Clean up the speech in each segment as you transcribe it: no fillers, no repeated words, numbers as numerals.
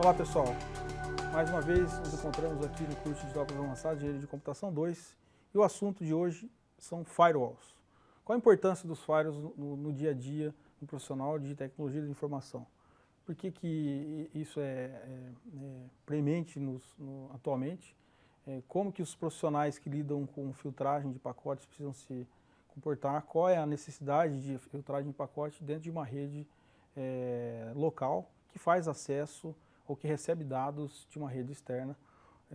Olá pessoal, mais uma vez nos encontramos aqui no curso de Tópicos Avançados de Engenharia de Computação 2 e o assunto de hoje são firewalls. Qual a importância dos firewalls no dia a dia do profissional de tecnologia de informação? Por que isso é premente atualmente? Como que os profissionais que lidam com filtragem de pacotes precisam se comportar? Qual é a necessidade de filtragem de pacote dentro de uma rede local que faz acesso ou que recebe dados de uma rede externa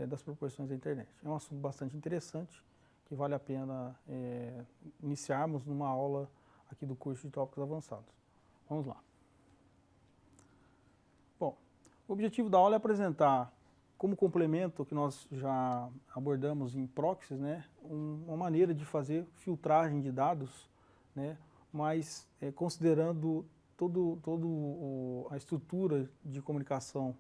das proporções da internet? É um assunto bastante interessante que vale a pena iniciarmos numa aula aqui do curso de tópicos avançados. Vamos lá. Bom, o objetivo da aula é apresentar, como complemento que nós já abordamos em proxies, né, uma maneira de fazer filtragem de dados, né, mas considerando a estrutura de comunicação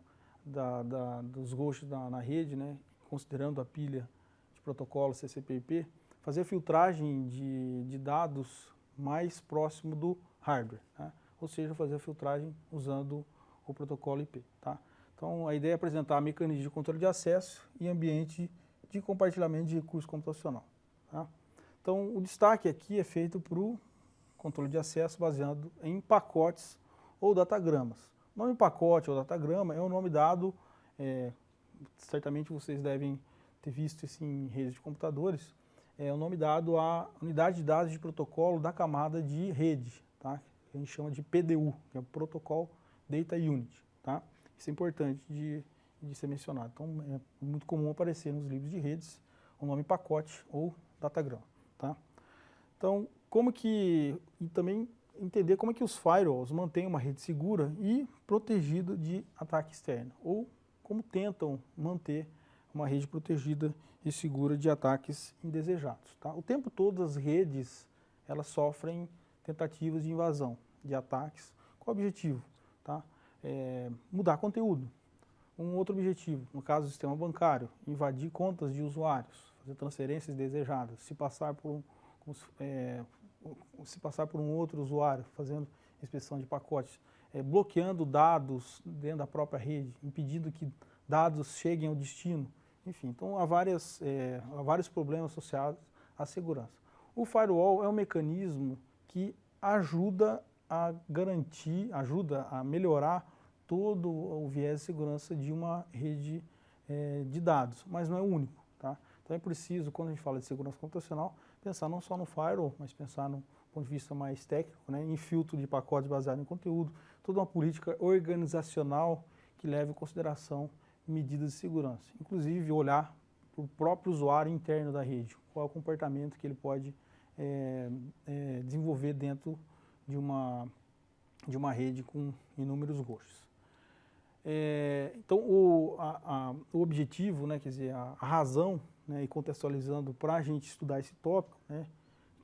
dos hosts na rede, né, considerando a pilha de protocolo TCP/IP, fazer filtragem de dados mais próximo do hardware, né, ou seja, fazer a filtragem usando o protocolo IP. Tá? Então, a ideia é apresentar mecanismos de controle de acesso e ambiente de compartilhamento de recurso computacional. Tá? Então, o destaque aqui é feito para o controle de acesso baseado em pacotes ou datagramas. O nome pacote ou datagrama é um nome dado, certamente vocês devem ter visto isso em redes de computadores, é um nome dado à unidade de dados de protocolo da camada de rede, tá? Que a gente chama de PDU, que é o Protocol Data Unit. Tá? Isso é importante de ser mencionado. Então, é muito comum aparecer nos livros de redes o nome pacote ou datagrama. Tá? Então, e também entender como é que os firewalls mantêm uma rede segura e protegida de ataque externo, ou como tentam manter uma rede protegida e segura de ataques indesejados. Tá? O tempo todo as redes elas sofrem tentativas de invasão, de ataques. Qual o objetivo? Tá? Mudar conteúdo. Um outro objetivo, no caso do sistema bancário, invadir contas de usuários, fazer transferências desejadas, se passar por um outro usuário, fazendo inspeção de pacotes, bloqueando dados dentro da própria rede, impedindo que dados cheguem ao destino. Enfim, então há vários problemas associados à segurança. O firewall é um mecanismo que ajuda a garantir, ajuda a melhorar todo o viés de segurança de uma rede de dados, mas não é o único. Tá? Então é preciso, quando a gente fala de segurança computacional, pensar não só no firewall, mas pensar no ponto de vista mais técnico, né, em filtro de pacotes baseado em conteúdo, toda uma política organizacional que leve em consideração medidas de segurança. Inclusive olhar para o próprio usuário interno da rede, qual é o comportamento que ele pode desenvolver dentro de uma rede com inúmeros hosts. Então, o objetivo, né, quer dizer, a razão, né, e contextualizando para a gente estudar esse tópico, né,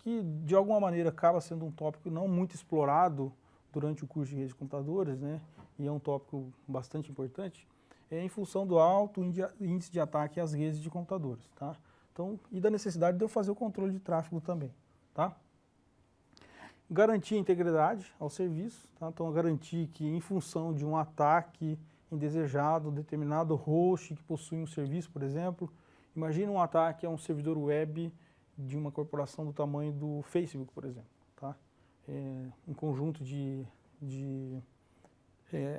que de alguma maneira acaba sendo um tópico não muito explorado durante o curso de redes de computadores, né, e é um tópico bastante importante, em função do alto índice de ataque às redes de computadores. Tá? Então, e da necessidade de eu fazer o controle de tráfego também. Tá? Garantir a integridade ao serviço, tá? Então garantir que em função de um ataque indesejado, determinado host que possui um serviço, por exemplo, imagine um ataque a um servidor web de uma corporação do tamanho do Facebook, por exemplo. Tá? Um conjunto de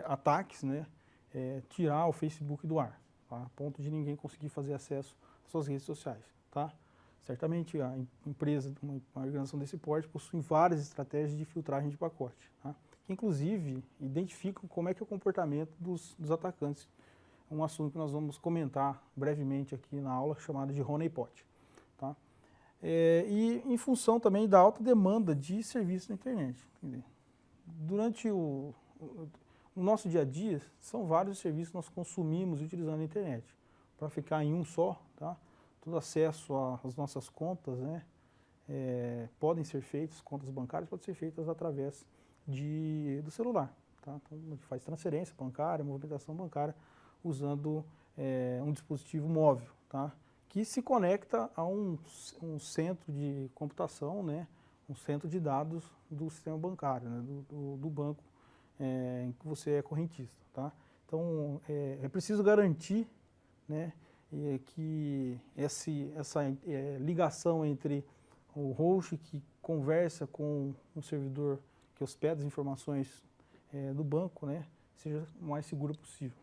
ataques, né? Tirar o Facebook do ar, tá? A ponto de ninguém conseguir fazer acesso às suas redes sociais. Tá? Certamente a empresa, uma organização desse porte, possui várias estratégias de filtragem de pacote, tá? Que inclusive identificam como é que é o comportamento dos atacantes. É um assunto que nós vamos comentar brevemente aqui na aula, chamada de honeypot. Tá? E em função também da alta demanda de serviços na internet. Durante no nosso dia a dia, são vários serviços que nós consumimos utilizando a internet. Para ficar em um só, tá? Todo acesso às nossas contas, né, podem ser feitos, contas bancárias podem ser feitas através do celular. Tá? Então, a gente faz transferência bancária, movimentação bancária, usando um dispositivo móvel, tá? Que se conecta a um centro de computação, né, um centro de dados do sistema bancário, né, do banco em que você é correntista. Tá? Então, é preciso garantir, né, que essa ligação entre o host que conversa com o servidor que hospeda as informações do banco, né, seja o mais seguro possível.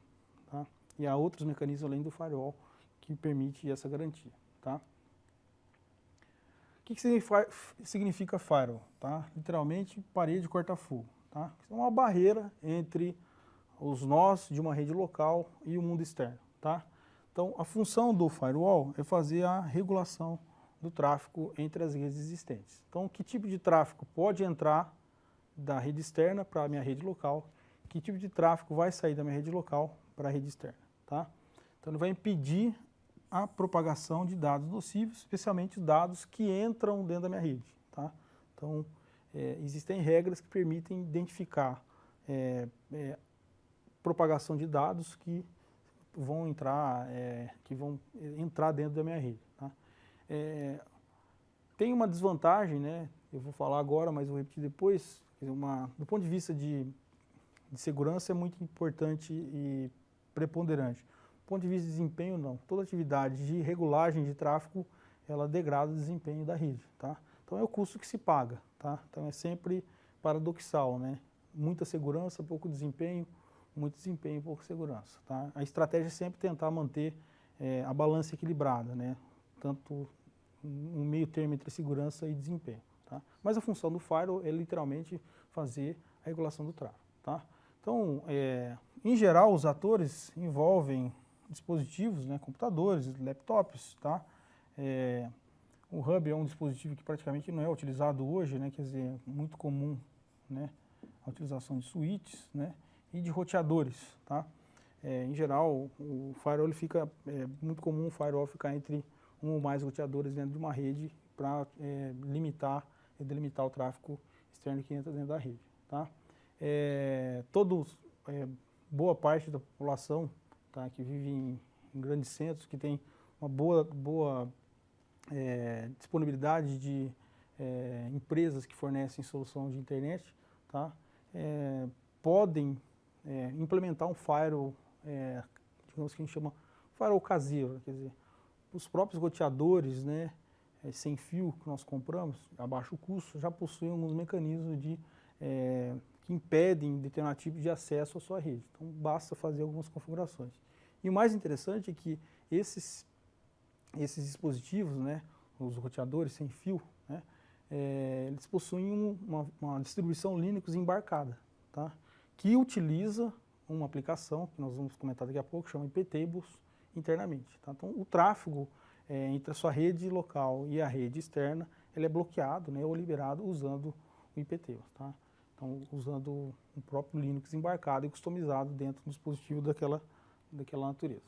Tá? E há outros mecanismos além do firewall que permite essa garantia. Tá? O que significa firewall? Tá? Literalmente, parede corta-fogo. Tá? É uma barreira entre os nós de uma rede local e o mundo externo. Tá? Então, a função do firewall é fazer a regulação do tráfego entre as redes existentes. Então, que tipo de tráfego pode entrar da rede externa para a minha rede local? Que tipo de tráfego vai sair da minha rede local para a rede externa? Tá? Então, ele vai impedir a propagação de dados nocivos, especialmente dados que entram dentro da minha rede. Tá? Então, existem regras que permitem identificar propagação de dados que vão entrar dentro da minha rede. Tá? Tem uma desvantagem, né? Eu vou falar agora, mas vou repetir depois. Do ponto de vista de segurança é muito importante e preponderante. Do ponto de vista de desempenho, não. Toda atividade de regulagem de tráfego, ela degrada o desempenho da rede. Tá? Então é o custo que se paga. Tá? Então é sempre paradoxal, né? Muita segurança, pouco desempenho, muito desempenho, pouca segurança. Tá? A estratégia é sempre tentar manter a balança equilibrada, né? Tanto um meio termo entre segurança e desempenho. Tá? Mas a função do firewall é literalmente fazer a regulação do tráfego. Tá? Então, em geral, os atores envolvem dispositivos, né, computadores, laptops. Tá? O hub é um dispositivo que praticamente não é utilizado hoje, né, quer dizer, é muito comum, né, a utilização de switches, né, e de roteadores. Tá? Em geral, o firewall é muito comum o firewall ficar entre um ou mais roteadores dentro de uma rede para limitar e delimitar o tráfego externo que entra dentro da rede. Tá? Boa parte da população, tá, que vive em grandes centros, que tem uma boa disponibilidade de empresas que fornecem solução de internet, tá, podem implementar um firewall, digamos que a gente chama firewall caseiro, quer dizer, os próprios roteadores, né, sem fio que nós compramos, a baixo custo, já possuem alguns mecanismos que impedem determinado tipo de acesso à sua rede. Então, basta fazer algumas configurações. E o mais interessante é que esses dispositivos, né, os roteadores sem fio, né, eles possuem uma distribuição Linux embarcada, tá, que utiliza uma aplicação, que nós vamos comentar daqui a pouco, chama iptables, internamente. Tá? Então, o tráfego entre a sua rede local e a rede externa, ele é bloqueado, né, ou liberado usando o iptables. Tá? Então, usando o próprio Linux embarcado e customizado dentro do dispositivo daquela natureza.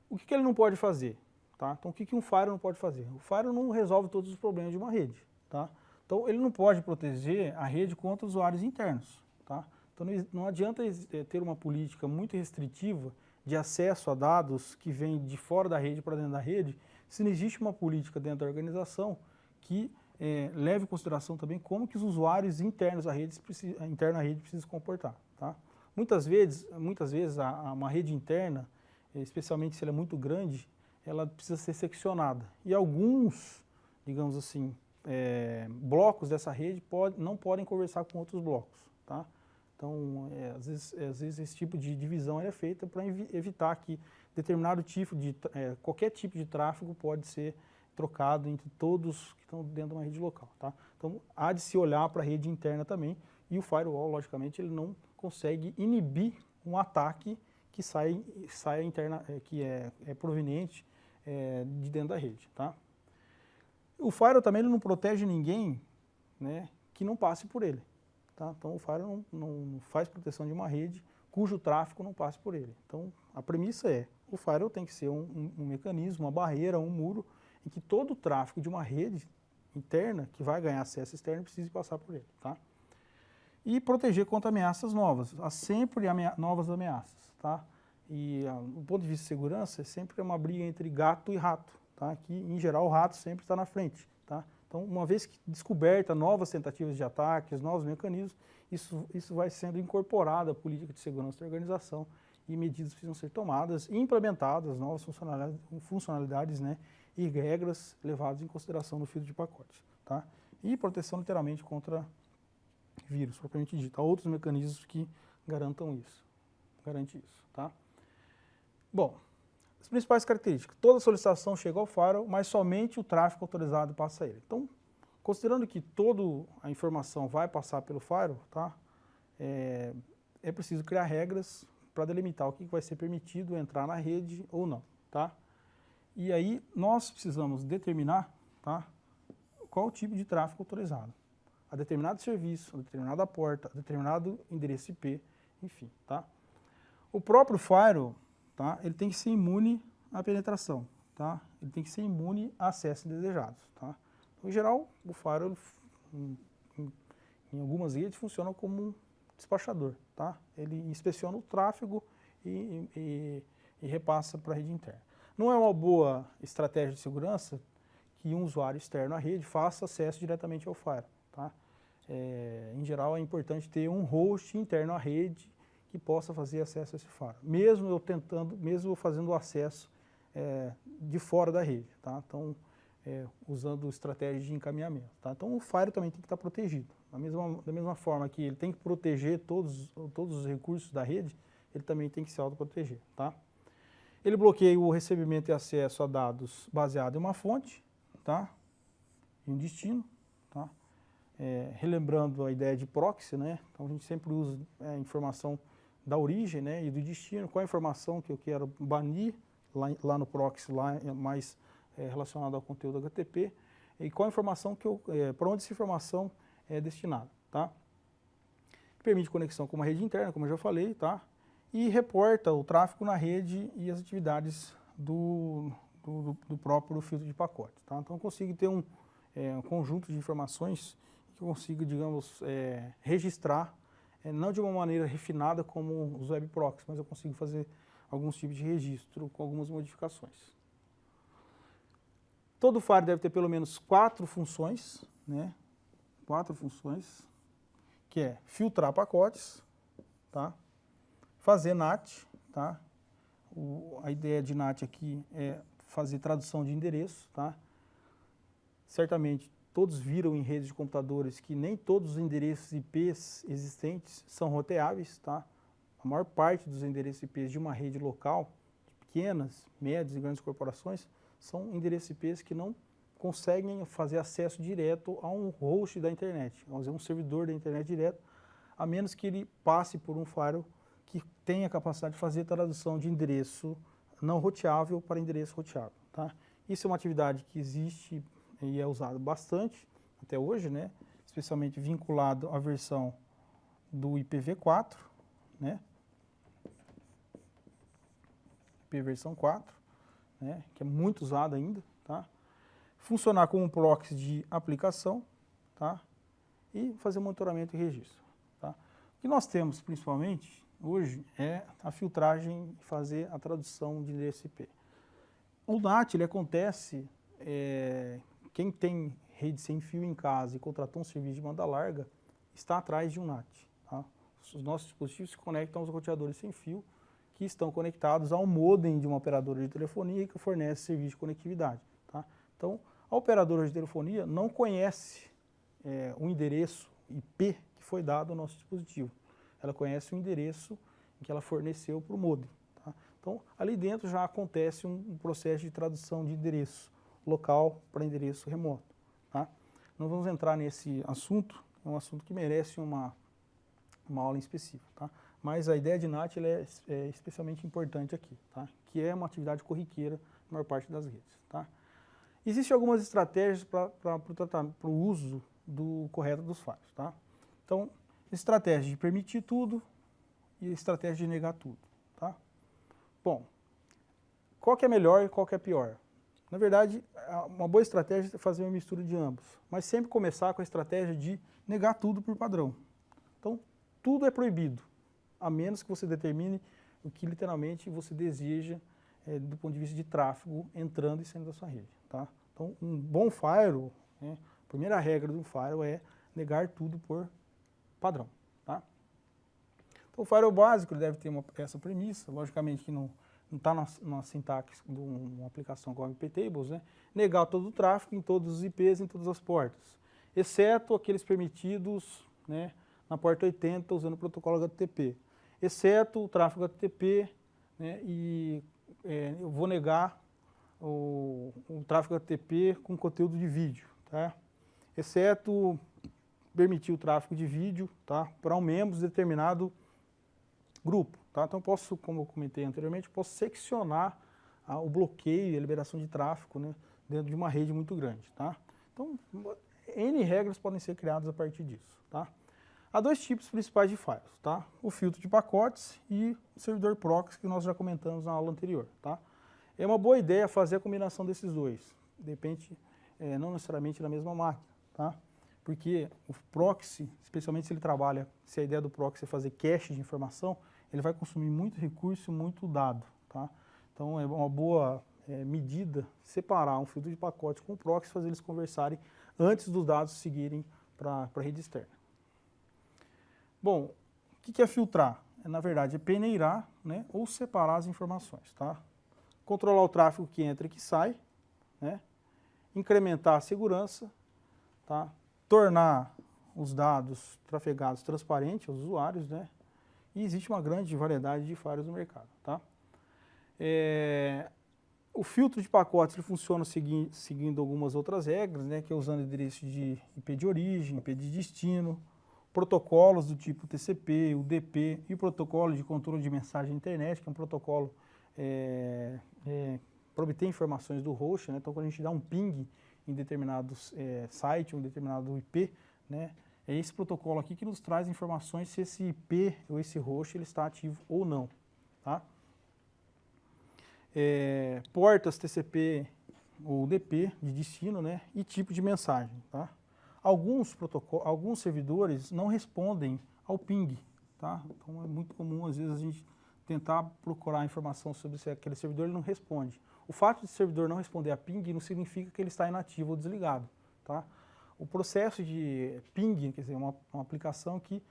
O que ele não pode fazer? Tá? Então, o que um firewall não pode fazer? O firewall não resolve todos os problemas de uma rede. Tá? Então, ele não pode proteger a rede contra usuários internos. Tá? Então, não adianta ter uma política muito restritiva de acesso a dados que vêm de fora da rede para dentro da rede, se não existe uma política dentro da organização que leve em consideração também como que os usuários internos à rede precisam se comportar. Tá? Muitas vezes uma rede interna, especialmente se ela é muito grande, ela precisa ser seccionada. E alguns, digamos assim, blocos dessa rede não podem conversar com outros blocos. Tá? Então, às vezes esse tipo de divisão é feita para evitar que determinado tipo qualquer tipo de tráfego pode ser trocado entre todos que estão dentro de uma rede local. Tá? Então, há de se olhar para a rede interna também, e o firewall, logicamente, ele não consegue inibir um ataque que que é proveniente de dentro da rede. Tá? O firewall também ele não protege ninguém, né, que não passe por ele. Tá? Então, o firewall não faz proteção de uma rede cujo tráfego não passe por ele. Então, a premissa o firewall tem que ser um mecanismo, uma barreira, um muro, em que todo o tráfego de uma rede interna que vai ganhar acesso externo precisa passar por ele. Tá? E proteger contra ameaças novas. Há sempre novas ameaças. Tá? E, do ponto de vista de segurança, é sempre uma briga entre gato e rato. Tá? Que, em geral, o rato sempre está na frente. Tá? Então, uma vez que descoberta novas tentativas de ataques, novos mecanismos, isso vai sendo incorporado à política de segurança da organização e medidas precisam ser tomadas e implementadas, novas funcionalidades, né, e regras levadas em consideração no filtro de pacotes. Tá? E proteção literalmente contra vírus, propriamente dito. Há outros mecanismos que garantam isso. Garante isso. Tá? Bom, as principais características. Toda solicitação chega ao firewall, mas somente o tráfego autorizado passa a ele. Então, considerando que toda a informação vai passar pelo firewall, tá? É preciso criar regras para delimitar o que vai ser permitido entrar na rede ou não. Tá? E aí nós precisamos determinar, tá, qual o tipo de tráfego autorizado. A determinado serviço, a determinada porta, a determinado endereço IP, enfim. Tá? O próprio firewall, tá, ele tem que ser imune à penetração. Tá? Ele tem que ser imune a acessos indesejados. Tá? Então, em geral, o firewall, em algumas redes, funciona como um despachador. Tá? Ele inspeciona o tráfego e repassa para a rede interna. Não é uma boa estratégia de segurança que um usuário externo à rede faça acesso diretamente ao firewall. Tá? Em geral, é importante ter um host interno à rede que possa fazer acesso a esse firewall, mesmo eu fazendo o acesso de fora da rede. Tá? Então, usando estratégias de encaminhamento. Tá? Então, o firewall também tem que estar protegido. Da mesma forma que ele tem que proteger todos os recursos da rede, ele também tem que se autoproteger. Tá? Ele bloqueia o recebimento e acesso a dados baseado em uma fonte, tá? E um destino. Tá? Relembrando a ideia de proxy, né? Então a gente sempre usa a informação da origem, né, e do destino, qual a informação que eu quero banir lá no proxy, mais relacionado ao conteúdo HTTP, e qual a informação para onde essa informação é destinada. Tá? Permite conexão com uma rede interna, como eu já falei, tá? E reporta o tráfego na rede e as atividades do próprio filtro de pacotes. Tá? Então eu consigo ter um conjunto de informações que eu consigo, digamos, registrar, não de uma maneira refinada como os web proxies, mas eu consigo fazer alguns tipos de registro com algumas modificações. Todo firewall deve ter pelo menos 4 funções, né? 4 funções, que é filtrar pacotes, tá? Fazer NAT, tá? A ideia de NAT aqui é fazer tradução de endereço, tá? Certamente todos viram em redes de computadores que nem todos os endereços IPs existentes são roteáveis, tá? A maior parte dos endereços IPs de uma rede local, de pequenas, médias e grandes corporações, são endereços IPs que não conseguem fazer acesso direto a um host da internet, vamos dizer, um servidor da internet direto, a menos que ele passe por um firewall que tenha a capacidade de fazer tradução de endereço não roteável para endereço roteável. Tá? Isso é uma atividade que existe e é usada bastante até hoje, né? Especialmente vinculado à versão do IPv4, né? IP versão 4, né? Que é muito usada ainda. Tá? Funcionar como um proxy de aplicação, tá? E fazer monitoramento e registro. Tá? O que nós temos principalmente hoje é a filtragem e fazer a tradução de endereço IP. O NAT ele acontece, quem tem rede sem fio em casa e contratou um serviço de banda larga, está atrás de um NAT. Tá? Os nossos dispositivos se conectam aos roteadores sem fio, que estão conectados ao modem de uma operadora de telefonia que fornece serviço de conectividade. Tá? Então, a operadora de telefonia não conhece o endereço IP que foi dado ao nosso dispositivo. Ela conhece o endereço que ela forneceu para o modem. Tá? Então, ali dentro já acontece um processo de tradução de endereço local para endereço remoto. Tá? Não vamos entrar nesse assunto, é um assunto que merece uma aula em específico. Tá? Mas a ideia de NAT é especialmente importante aqui, tá? Que é uma atividade corriqueira na maior parte das redes. Tá? Existem algumas estratégias para o uso correto dos firewalls. Tá? Então, estratégia de permitir tudo e estratégia de negar tudo. Tá? Bom, qual que é melhor e qual que é pior? Na verdade, uma boa estratégia é fazer uma mistura de ambos, mas sempre começar com a estratégia de negar tudo por padrão. Então, tudo é proibido, a menos que você determine o que literalmente você deseja do ponto de vista de tráfego entrando e saindo da sua rede. Tá? Então, um bom firewall, né, a primeira regra do firewall é negar tudo por padrão. Tá? Então, o firewall básico ele deve ter essa premissa, logicamente que não está na sintaxe de uma aplicação como iptables, né? Negar todo o tráfego em todos os IPs, em todas as portas, exceto aqueles permitidos, né, na porta 80 usando o protocolo HTTP, exceto o tráfego HTTP, né, e eu vou negar o tráfego HTTP com conteúdo de vídeo, tá? Exceto permitir o tráfego de vídeo, tá, para um membro de determinado grupo, tá? Então posso, como eu comentei anteriormente, posso seccionar o bloqueio e a liberação de tráfego, né, dentro de uma rede muito grande, tá? Então, N regras podem ser criadas a partir disso, tá? Há dois tipos principais de firewalls, tá? O filtro de pacotes e o servidor proxy, que nós já comentamos na aula anterior, tá? É uma boa ideia fazer a combinação desses dois, de repente, não necessariamente na mesma máquina, tá? Porque o proxy, especialmente se ele trabalha, se a ideia do proxy é fazer cache de informação, ele vai consumir muito recurso, muito dado, tá? Então é uma boa medida separar um filtro de pacotes com o proxy, fazer eles conversarem antes dos dados seguirem para a rede externa. Bom, o que é filtrar? Na verdade, é peneirar, né, ou separar as informações, tá? Controlar o tráfego que entra e que sai, né? Incrementar a segurança, tá? Tornar os dados trafegados transparentes aos usuários, né? E existe uma grande variedade de firewalls no mercado, tá? O filtro de pacotes ele funciona seguindo algumas outras regras, né? Que é usando endereço de IP de origem, IP de destino, protocolos do tipo TCP, UDP e o protocolo de controle de mensagem na internet, que é um protocolo para obter informações do host, né? Então, quando a gente dá um ping em determinado site, um determinado IP, né? É esse protocolo aqui que nos traz informações se esse IP ou esse host ele está ativo ou não, tá? Portas TCP ou UDP de destino, né? E tipo de mensagem, tá? Alguns servidores não respondem ao ping, tá? Então é muito comum, às vezes, a gente tentar procurar informação sobre se aquele servidor ele não responde. O fato de o servidor não responder a ping não significa que ele está inativo ou desligado, tá? O processo de ping, quer dizer, uma aplicação que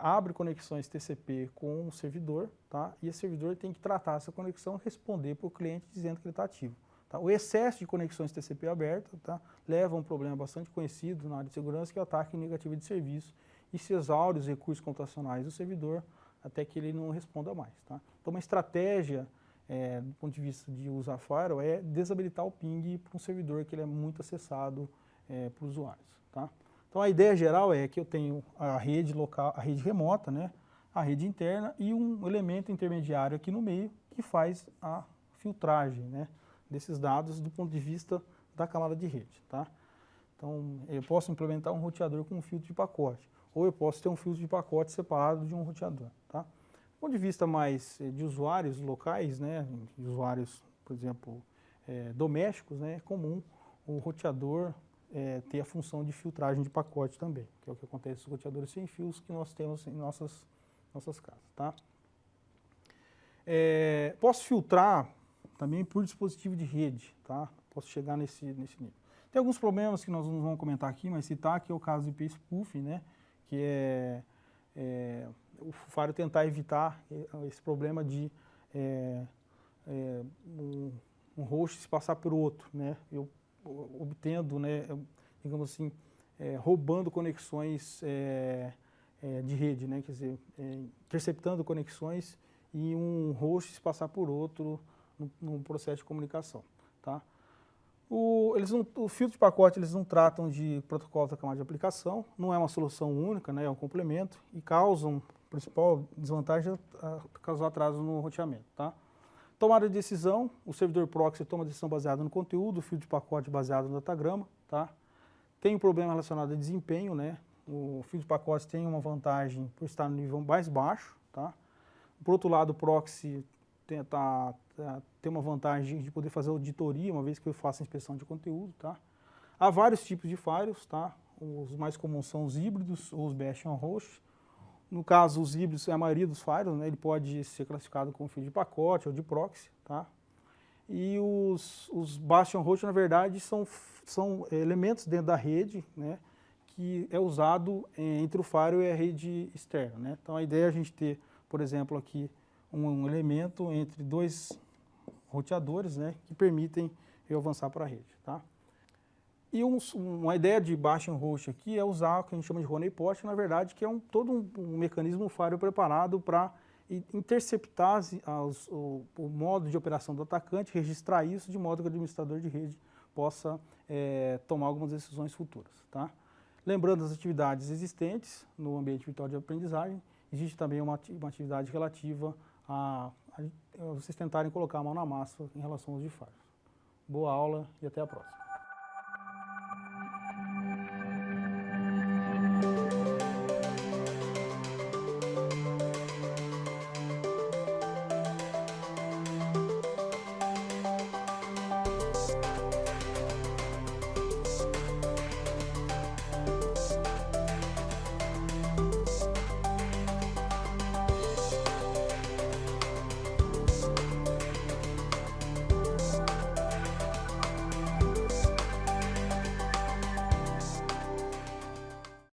abre conexões TCP com o servidor, tá? E esse servidor tem que tratar essa conexão e responder para o cliente dizendo que ele está ativo. Tá? O excesso de conexões TCP abertas, tá, leva a um problema bastante conhecido na área de segurança, que é o ataque negativo de serviço, e se exaure os recursos computacionais do servidor até que ele não responda mais. Tá? Então, uma estratégia, do ponto de vista de usar firewall, é desabilitar o ping para um servidor que ele é muito acessado por usuários. Tá? Então, a ideia geral é que eu tenho a rede local, a rede remota, né, a rede interna e um elemento intermediário aqui no meio que faz a filtragem, né, desses dados do ponto de vista da camada de rede, tá? Então, eu posso implementar um roteador com um filtro de pacote, ou eu posso ter um filtro de pacote separado de um roteador, tá? Do ponto de vista mais de usuários locais, né, de usuários, por exemplo, domésticos, né, é comum o roteador ter a função de filtragem de pacote também, que é o que acontece nos roteadores sem fios que nós temos em nossas casas, tá? Posso filtrar também por dispositivo de rede, tá? Posso chegar nesse nível. Tem alguns problemas que nós não vamos comentar aqui, mas citar, que é o caso do IP spoofing, né? Que é o firewall tentar evitar esse problema de um host se passar por outro, né? Eu obtendo, né, digamos assim, roubando conexões de rede, né? Quer dizer, interceptando conexões e um host se passar por outro num processo de comunicação, tá? O filtro de pacote eles não tratam de protocolo da camada de aplicação, não é uma solução única, né, é um complemento e causam, a principal desvantagem causar atraso no roteamento, tá? Tomada de decisão, o servidor proxy toma decisão baseada no conteúdo, o filtro de pacote baseado no datagrama, tá? Tem um problema relacionado a desempenho, né? O filtro de pacote tem uma vantagem por estar no nível mais baixo, tá? Por outro lado, o proxy tem uma vantagem de poder fazer auditoria, uma vez que eu faço inspeção de conteúdo, tá? Há vários tipos de firewalls, tá? Os mais comuns são os híbridos ou os bastion host. No caso, os híbridos é a maioria dos firewalls, né? Ele pode ser classificado como filtro de pacote ou de proxy, tá? E os bastion host, na verdade, são elementos dentro da rede, né? Que é usado entre o firewall e a rede externa, né? Então, a ideia é a gente ter por exemplo, aqui um elemento entre dois roteadores, né, que permitem eu avançar para a rede. Tá? E uma ideia de baixo em host aqui é usar o que a gente chama de honeypot, na verdade, que é todo um mecanismo firewall preparado para interceptar o modo de operação do atacante, registrar isso de modo que o administrador de rede possa tomar algumas decisões futuras. Tá? Lembrando as atividades existentes no ambiente virtual de aprendizagem, existe também uma atividade relativa a vocês tentarem colocar a mão na massa em relação aos de firewall. Boa aula e até a próxima.